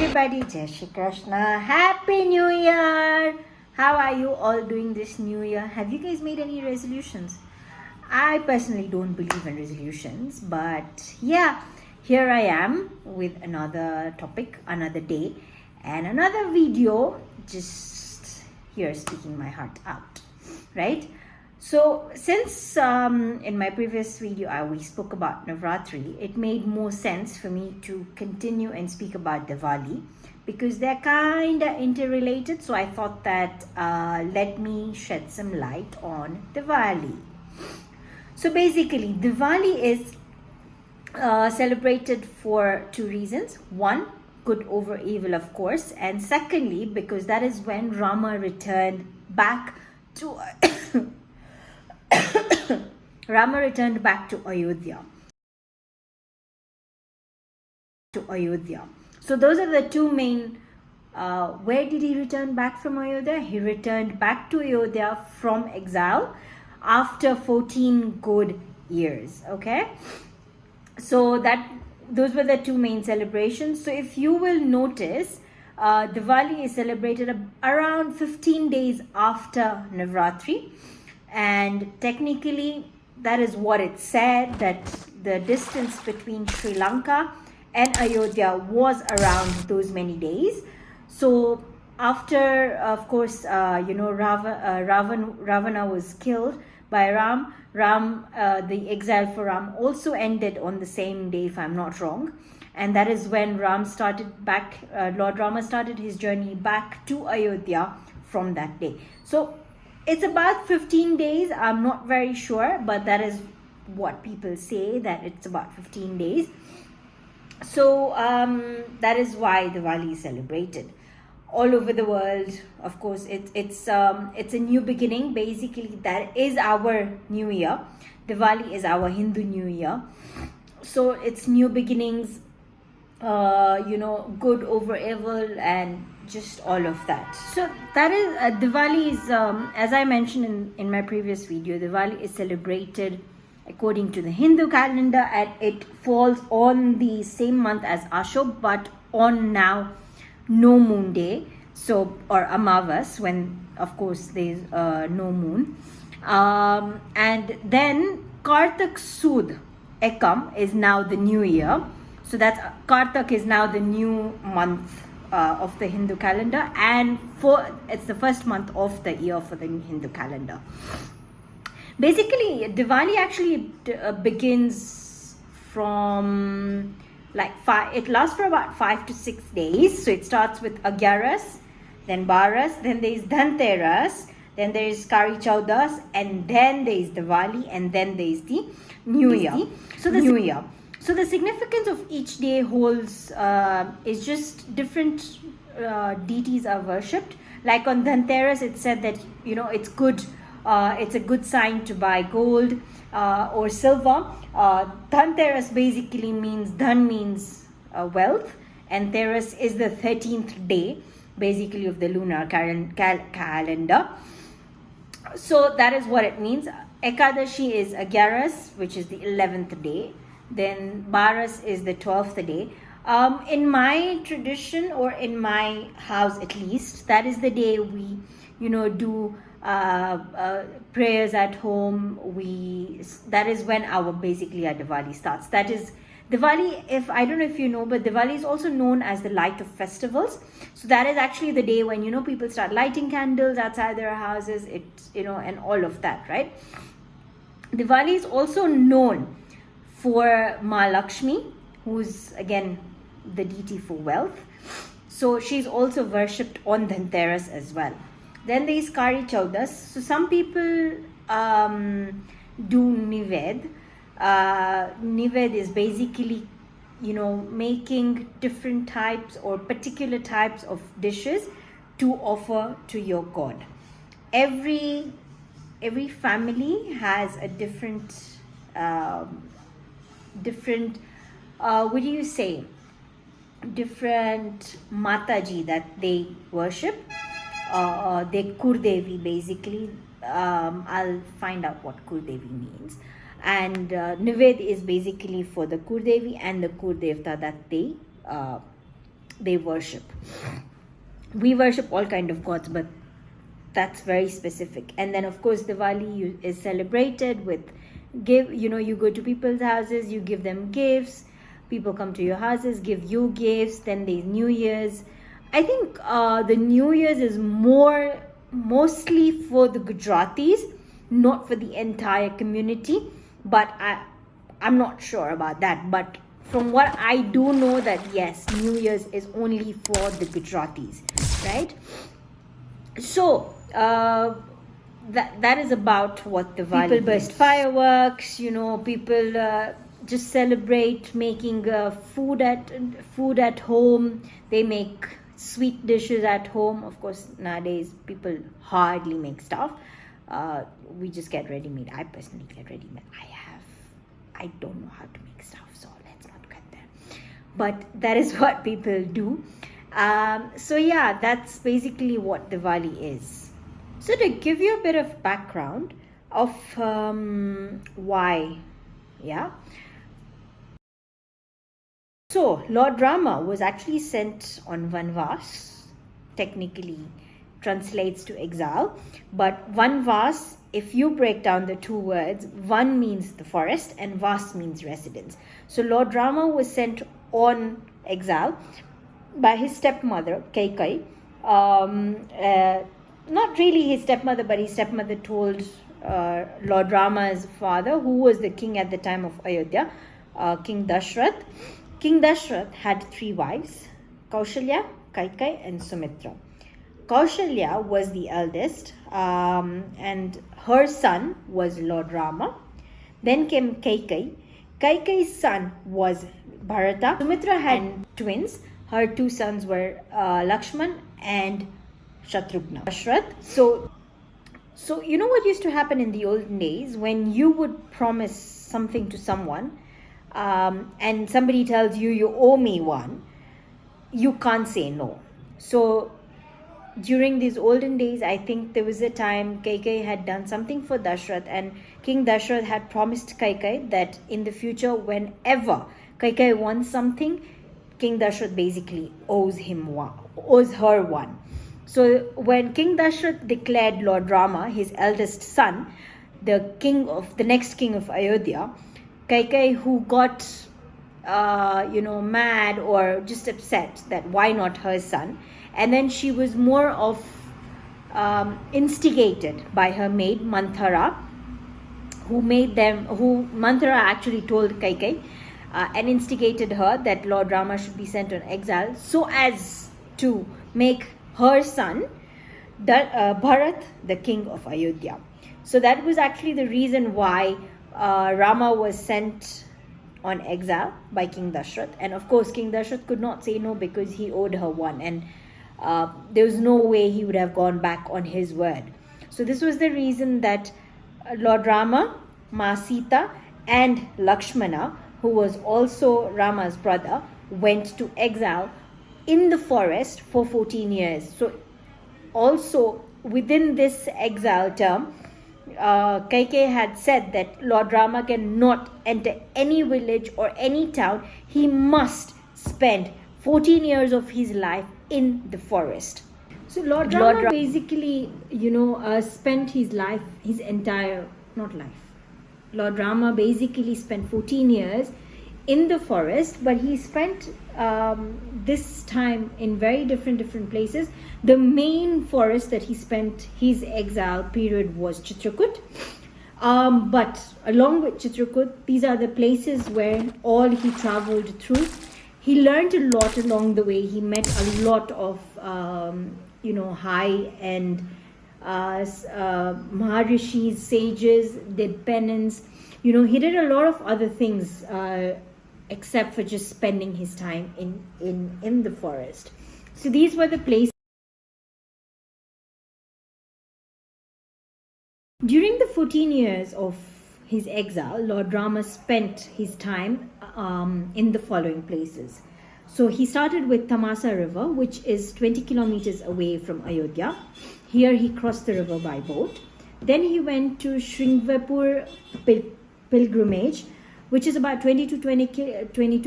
everybody, Jai Shri Krishna. Happy New Year! How are you all doing this New Year? Have you guys made any resolutions? I personally don't believe in resolutions, but yeah, here I am with another topic, another day, and another video, just here speaking my heart out, right? So since in my previous video we spoke about Navratri, it made more sense for me to continue and speak about Diwali because they're kind of interrelated. So I thought that let me shed some light on Diwali. So basically, Diwali is celebrated for two reasons. One, good over evil, of course, and secondly, because that is when Rama returned back to Rama returned back to Ayodhya. So those are the two main. Where did he return back from Ayodhya? He returned back to Ayodhya from exile after 14 good years. Okay, so those were the two main celebrations. So if you will notice, Diwali is celebrated around 15 days after Navratri. And technically, that is what it said, that the distance between Sri Lanka and Ayodhya was around those many days. So after, of course, Ravana was killed by Ram. The exile for Ram also ended on the same day, if I'm not wrong. And that is when Lord Rama started his journey back to Ayodhya from that day. So it's about 15 days. I'm not very sure, but that is what people say, that it's about 15 days. So that is why Diwali is celebrated all over the world. Of course, it's a new beginning. Basically, that is our new year. Diwali is our Hindu New Year. So it's new beginnings, good over evil, and just all of that. So that is Diwali is as I mentioned in my previous video, Diwali is celebrated according to the Hindu calendar, and it falls on the same month as Ashok, but on now no moon day, so or Amavas, when of course there's no moon, and then Kartak Sud Ekam is now the new year. So that's Kartak is now the new month of the Hindu calendar, and it's the first month of the year for the Hindu calendar. Basically, Diwali actually begins from it lasts for about 5 to 6 days. So it starts with Agyaras, then Baras, then there is Dhanteras, then there is Kari Chaudas, and then there is Diwali, and then there is the New Year. So the significance of each day holds is just different deities are worshipped. Like on Dhanteras, it said that it's good. It's a good sign to buy gold or silver. Dhanteras basically means Dhan means wealth, and Teras is the 13th day, basically, of the lunar calendar. So that is what it means. Ekadashi is Agyaras, which is the 11th day. Then Baras is the 12th day. In my tradition, or in my house at least, that is the day we do prayers at home. That is when our Diwali starts. That is Diwali. If I don't know if you know, but Diwali is also known as the light of festivals. So that is actually the day when people start lighting candles outside their houses. And all of that, right? Diwali is also known for Ma Lakshmi, who's again the deity for wealth. So she's also worshipped on Dhanteras as well. Then there is Kari Chaudas. So some people do Nived. Nived is basically, making different types or particular types of dishes to offer to your God. Every family has a different what do you say? Different Mataji that they worship. They Kurdevi basically. I'll find out what Kurdevi means. And Nived is basically for the Kurdevi and the Kurdevta that they they worship. We worship all kind of gods, but that's very specific. And then of course Diwali is celebrated with you go to people's houses, you give them gifts, people come to your houses, give you gifts. Then there's New Year's. I think the New Year's is mostly for the Gujaratis, not for the entire community, but I'm not sure about that. But from what I do know, that yes, New Year's is only for the Gujaratis, right? So that is about what the Diwali people burst fireworks, people just celebrate making food at home. They make sweet dishes at home. Of course, nowadays people hardly make stuff. We just get ready-made. I personally get ready-made. I don't know how to make stuff, so let's not get there. But that is what people do. So yeah, that's basically what Diwali is. So to give you a bit of background of why, yeah. So Lord Rama was actually sent on Vanvas, technically translates to exile, but Vanvas, if you break down the two words, Van means the forest and Vas means residence. So Lord Rama was sent on exile by his stepmother, Kaikai. Not really his stepmother, but his stepmother told Lord Rama's father, who was the king at the time of Ayodhya, King Dashrath. King Dashrath had 3 wives, Kaushalya, Kaikai and Sumitra. Kaushalya was the eldest, and her son was Lord Rama. Then came Kaikai. Kaikai's son was Bharata. Sumitra had twins. Her 2 sons were Lakshman and Shatrughna. Dashrath. So you know what used to happen in the olden days, when you would promise something to someone, and somebody tells you owe me one, you can't say no. So during these olden days, I think there was a time Kaikai had done something for Dashrath, and King Dashrath had promised Kaikai that in the future, whenever Kaikai wants something, King Dashrath basically owes her one. So when King Dashrath declared Lord Rama, his eldest son, the next king of Ayodhya, Kaikai, who got mad or just upset that why not her son, and then she was more of instigated by her maid Manthara, who Manthara actually told Kaikai and instigated her that Lord Rama should be sent on exile, so as to make her son Bharat the king of Ayodhya. So that was actually the reason why Rama was sent on exile by King Dashrath. And of course, King Dashrath could not say no because he owed her one, and there was no way he would have gone back on his word. So this was the reason that Lord Rama, Ma Sita and Lakshmana, who was also Rama's brother, went to exile in the forest for 14 years. So also within this exile term, Kaikai had said that Lord Rama cannot enter any village or any town. He must spend 14 years of his life in the forest. So Lord Rama basically, spent his life, Lord Rama basically spent 14 years in the forest, but he spent this time in very different places. The main forest that he spent his exile period was Chitrakoot. But along with Chitrakoot, these are the places where all he traveled through. He learned a lot along the way. He met a lot of, high-end Maharishis, sages, did penance. He did a lot of other things except for just spending his time in the forest. So these were the places. During the 14 years of his exile, Lord Rama spent his time in the following places. So he started with Tamasa River, which is 20 kilometers away from Ayodhya. Here he crossed the river by boat. Then he went to Shringvapur pilgrimage, which is about 22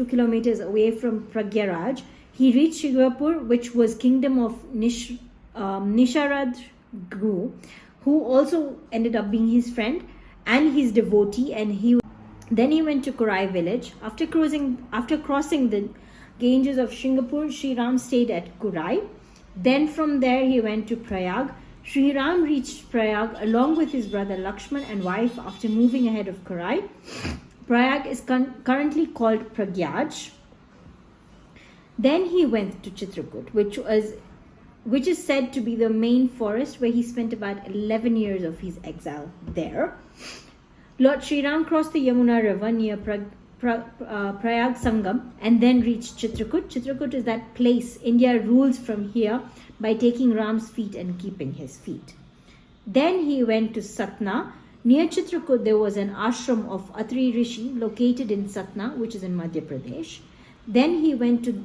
kilometers away from Pragyaraj. he reached Shigapur, which was kingdom of Nisharad Guru, who also ended up being his friend and his devotee, and then he went to Kurai village. After crossing the Ganges of Singapore, Sri Ram stayed at Kurai. Then from there he went to Prayag. Sri Ram reached Prayag along with his brother Lakshman and wife after moving ahead of Kurai. Prayag is currently called Pragyaj. Then he went to Chitrakoot, which is said to be the main forest where he spent about 11 years of his exile there. Lord Sri Ram crossed the Yamuna river near Prayag Sangam and then reached Chitrakoot. Chitrakoot is that place India rules from here by taking Ram's feet and keeping his feet. Then he went to Satna. Near Chitrakoot there was an ashram of Atri Rishi located in Satna, which is in Madhya Pradesh. Then he went to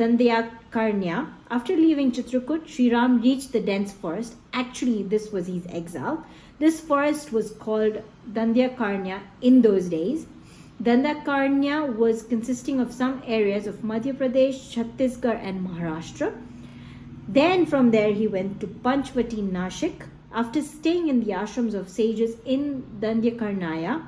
Dandyakarnya. After leaving Chitrakoot, Sri Ram reached the dense forest. Actually, this was his exile. This forest was called Dandyakarnya in those days. Dandyakarnya was consisting of some areas of Madhya Pradesh, Chhattisgarh and Maharashtra. Then from there he went to Panchvati, Nashik. After staying in the ashrams of sages in Dandyakarnaya,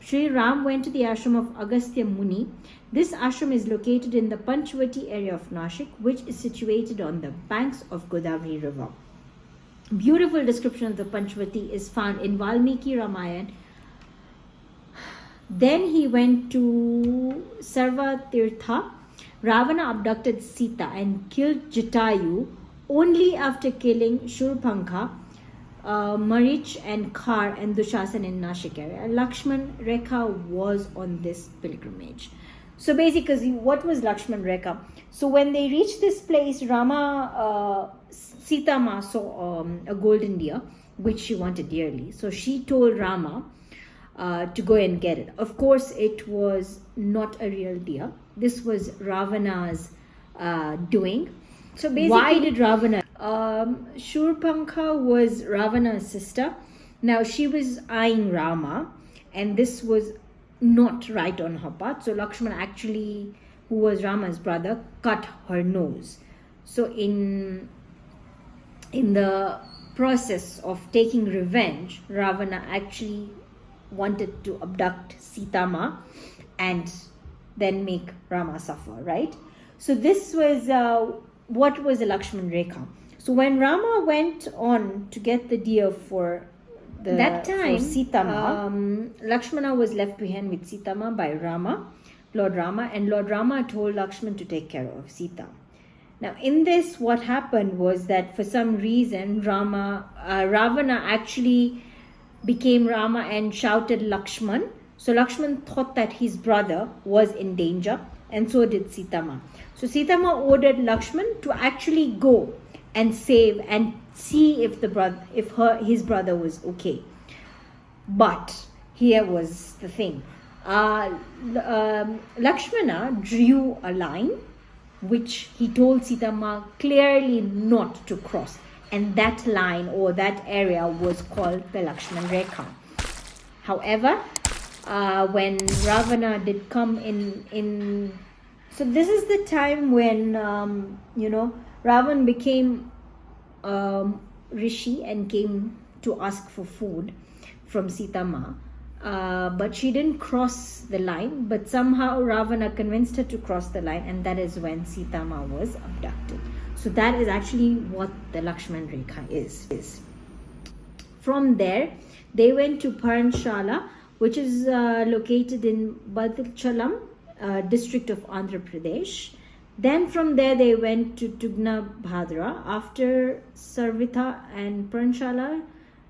Sri Ram went to the ashram of Agastya Muni. This ashram is located in the Panchvati area of Nashik, which is situated on the banks of Godavari river. Beautiful description of the Panchvati is found in Valmiki Ramayana. Then he went to Sarva Tirtha. Ravana abducted Sita and killed Jatayu only after killing Shurpankha, Marich and Khar and Dushasan in Nashik area. Lakshman Rekha was on this pilgrimage. So basically, what was Lakshman Rekha? So when they reached this place, Sita Ma saw a golden deer, which she wanted dearly. So she told Rama to go and get it. Of course, it was not a real deer. This was Ravana's doing. So basically, why did Ravana? Shurpankha was Ravana's sister. Now she was eyeing Rama, and this was not right on her part. So Lakshmana actually, who was Rama's brother, cut her nose. So in the process of taking revenge, Ravana actually wanted to abduct Sita Ma and then make Rama suffer, right? So this was what was the Lakshman Rekha. So when Rama went on to get the deer for Sita Ma, Lakshmana was left behind with Sita Ma by Lord Rama, and Lord Rama told Lakshman to take care of Sita. Now in this, what happened was that for some reason Ravana actually became Rama and shouted Lakshman. So Lakshman thought that his brother was in danger, and so did Sita Ma. So Sita Ma ordered Lakshman to actually go and save and see if his brother was okay. But here was the thing. Lakshmana drew a line which he told Sita Ma clearly not to cross, and that line or that area was called the Lakshman Rekha. However, when Ravana did come in, so this is the time when Ravan became Rishi and came to ask for food from Sita Ma. But she didn't cross the line, but somehow Ravana convinced her to cross the line, and that is when Sita Ma was abducted. So that is actually what the Lakshman Rekha is. From there, they went to Paranshala, which is located in Badchalam, district of Andhra Pradesh. Then from there they went to Tugna Bhadra. After Sarvitha and Paranshala,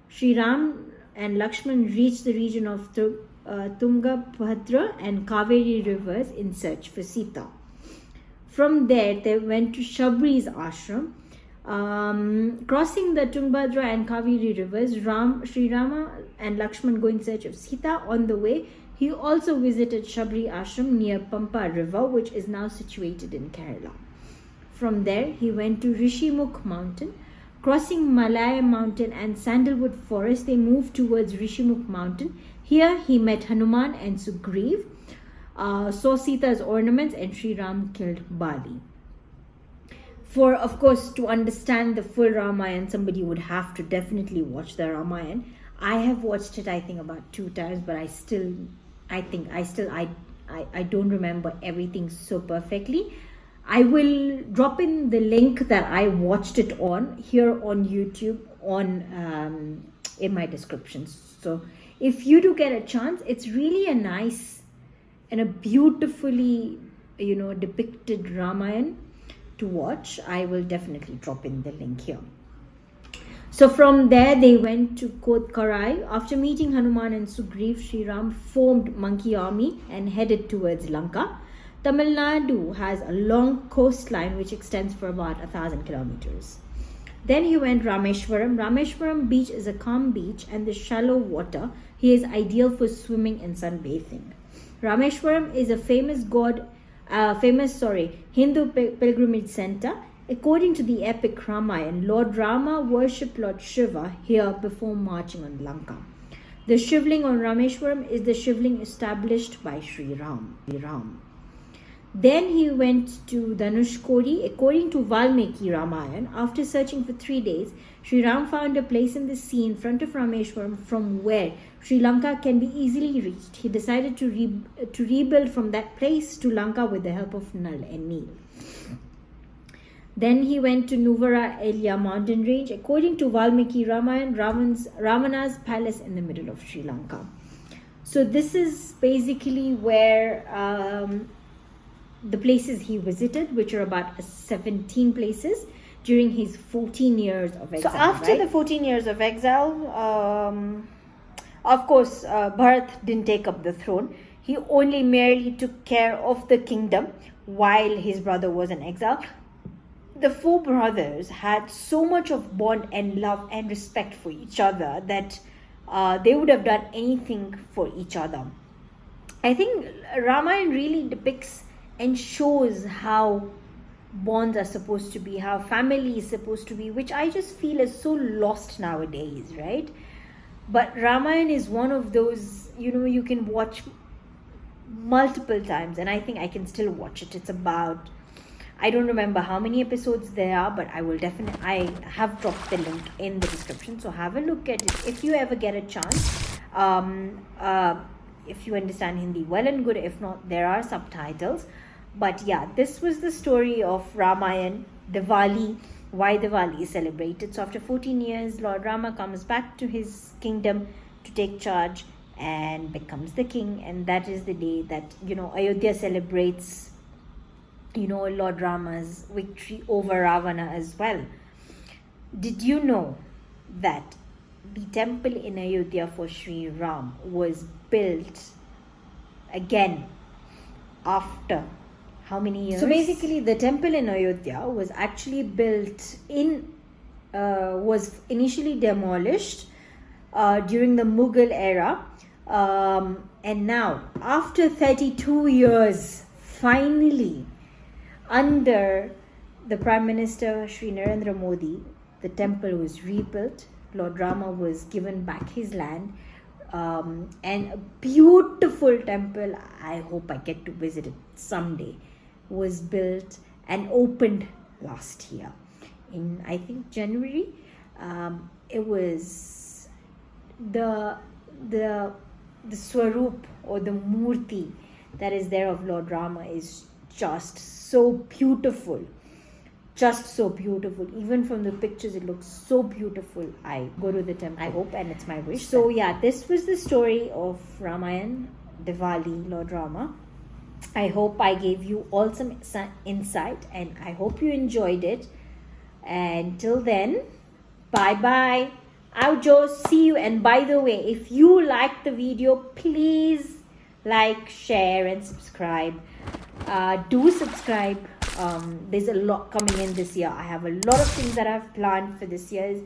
Sri Ram and Lakshman reached the region of Tungabhadra and Kaveri rivers in search for Sita. From there they went to Shabri's ashram. Crossing the Tungabhadra and Kaveri rivers, Sri Rama and Lakshman go in search of Sita. On the way, he also visited Shabri ashram near Pampa river, which is now situated in Kerala. From there, he went to Rishimukh mountain. Crossing Malaya mountain and Sandalwood forest, they moved towards Rishimukh mountain. Here he met Hanuman and Sugriv, saw Sita's ornaments, and Sri Ram killed Bali. for, of course, to understand the full Ramayana, somebody would have to definitely watch the Ramayana. I have watched it, I think, about 2 times, but I don't remember everything so perfectly. I will drop in the link that I watched it on here on YouTube in my description. So if you do get a chance, it's really a nice and a beautifully, depicted Ramayana to watch. I will definitely drop in the link here. So from there they went to Kotkarai. After meeting Hanuman and Sugriv, Sri Ram formed monkey army and headed towards Lanka. Tamil Nadu has a long coastline which extends for about 1,000 kilometers. Then he went Rameshwaram. Rameshwaram beach is a calm beach and the shallow water here is ideal for swimming and sunbathing. Rameshwaram is a Hindu pilgrimage center. According to the epic Ramayana, Lord Rama worshipped Lord Shiva here before marching on Lanka. The Shivling on Rameshwaram is the Shivling established by Sri Ram. Then he went to Dhanushkodi. According to Valmiki Ramayana, after searching for 3 days, Sri Ram found a place in the sea in front of Rameshwaram from where Sri Lanka can be easily reached. He decided to rebuild from that place to Lanka with the help of Nal and Neel. Then he went to Nuvara Elia mountain range. According to Valmiki Ramayana, Ravana's palace in the middle of Sri Lanka. So this is basically where the places he visited, which are about 17 places during his 14 years of exile. So after the 14 years of exile, of course, Bharat didn't take up the throne. He only merely took care of the kingdom while his brother was in exile. The 4 brothers had so much of bond and love and respect for each other that they would have done anything for each other. I think Ramayana really depicts and shows how bonds are supposed to be, how family is supposed to be, which I just feel is so lost nowadays, right? But Ramayana is one of those, you can watch multiple times, and I think I can still watch it. It's about, I don't remember how many episodes there are, but I have dropped the link in the description, so have a look at it if you ever get a chance. If you understand Hindi, well and good. If not, there are subtitles. But yeah, this was the story of Ramayana, Diwali, why Diwali is celebrated. So after 14 years, Lord Rama comes back to his kingdom to take charge and becomes the king. And that is the day that, Ayodhya celebrates, Lord Rama's victory over Ravana as well. Did you know that the temple in Ayodhya for Sri Ram was built again after how many years? So basically the temple in Ayodhya was actually built was initially demolished during the Mughal era, and now after 32 years, finally, under the Prime Minister Shri Narendra Modi, the temple was rebuilt. Lord Rama was given back his land, and a beautiful temple, I hope I get to visit it someday, was built and opened last year in, I think, January. It was the Swaroop or the Murti that is there of Lord Rama is just so beautiful. Just so beautiful. Even from the pictures, it looks so beautiful. I go to the temple, I hope, and it's my wish. So yeah, this was the story of Ramayana, Diwali, Lord Rama. I hope I gave you all some insight, and I hope you enjoyed it. And till then, bye-bye. Aujo, see you. And by the way, if you like the video, please like, share, and subscribe. Do subscribe. There's a lot coming in this year. I have a lot of things that I've planned for this year,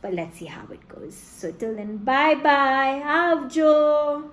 but let's see how it goes. So till then, bye bye. Avjo.